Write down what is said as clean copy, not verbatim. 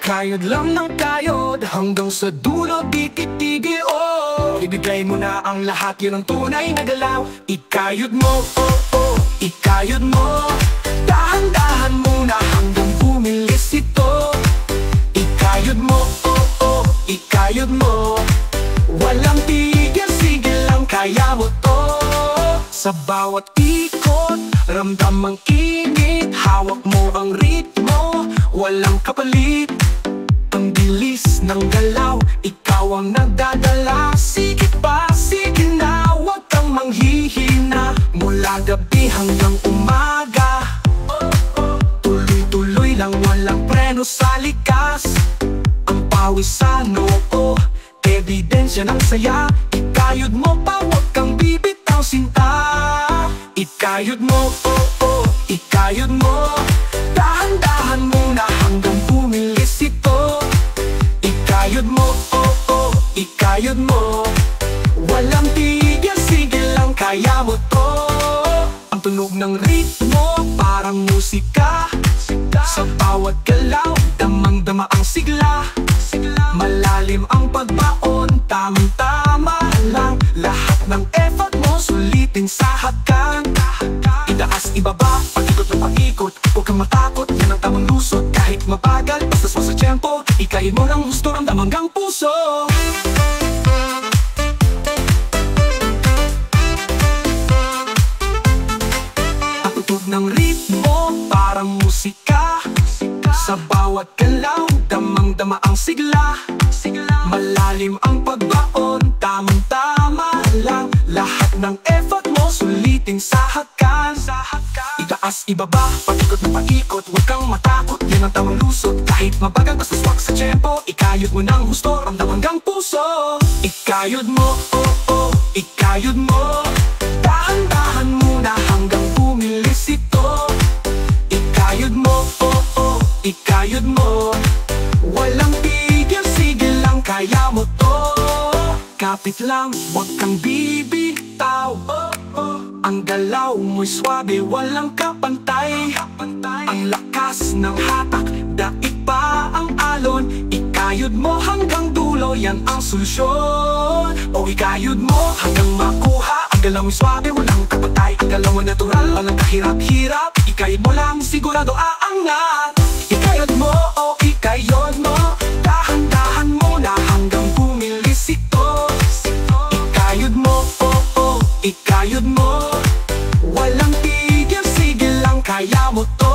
Kayod lang ng kayod, hanggang sa dulo di titigil, oh. Ibigay mo na ang lahat, yun ang tunay na galaw. Ikayod mo, oh, oh, ikayod mo. Dahan-dahan muna hanggang bumilis ito. Ikayod mo, oh, oh, ikayod mo. Walang tigil, sigil lang kaya mo to. Sa bawat ikot, ramdam ang init. Hawak mo ang ritmo, walang kapalit. Ang bilis ng galaw, ikaw ang nagdadala. Sige pa, sige na, huwag kang manghihina. Mula gabi hanggang umaga, tuloy-tuloy lang, walang preno sa likas. Ang pawis sa noo, ebidensya ng saya. Ikayod mo pa, huwag kang bibitaw sinta. Ikayod mo, oh, oh, ikayod mo. Dahan-dahan muna hanggang bumilis ito. Ikayod mo, oh, oh, ikayod mo. Walang tigil, sigil lang kaya mo to. Ang tunog ng ritmo, parang musika. Sa bawat galaw, damang-dama ang sigla. Malalim ang pagbaon, tamang-tama lang. Lahat ng effort mo, sulitin sa hagkan. Itaas, ibaba, pag-ikot ng pag-ikot. Huwag kang matakot, yan ang tamang lusot. Kahit mabagal, basta sa tiyempo. Ikayod mo ng gusto, ramdam hanggang puso. Ang tunog ng ritmo, parang musika. Sa bawat galaw, damang-dama ang sigla. Malalim ang pagbaon, tamang-tama lang. Lahat ng effort mo, sulitin sa hagkan. Itaas, ibaba, pag-ikot ng pag-ikot. Huwag kang matakot, yan ang tamang lusot. Kahit mabagal, basta swak sa tiyempo. Ikayod mo ng husto, ramdam hanggang puso. Ikayod mo, oh, oh, ikayod mo. Dahan-dahan muna hanggang bumilis ito. Ikayod mo, oh, oh, ikayod mo. Walang tigil, sigil lang kaya mo to. Kapit lang, huwag kang bibitaw, oh, oh. Ang galaw mo'y swabe, walang kapantay. Ang lakas ng hatak, daig pa ang alon. Ikayod mo hanggang dulo, yan ang solusyon. O ikayod mo hanggang makuha. Ang galaw mo'y swabe, walang kapantay. Ang galaw mo'y natural, walang kahirap-hirap. Ikayod mo lang, sigurado aangat. Ikayod mo, o ikayod mo. Dahan-dahan muna hanggang bumilis ito. Ikayod mo, oh, oh, ikayod mo. Walang tigil, sigil lang kaya mo to.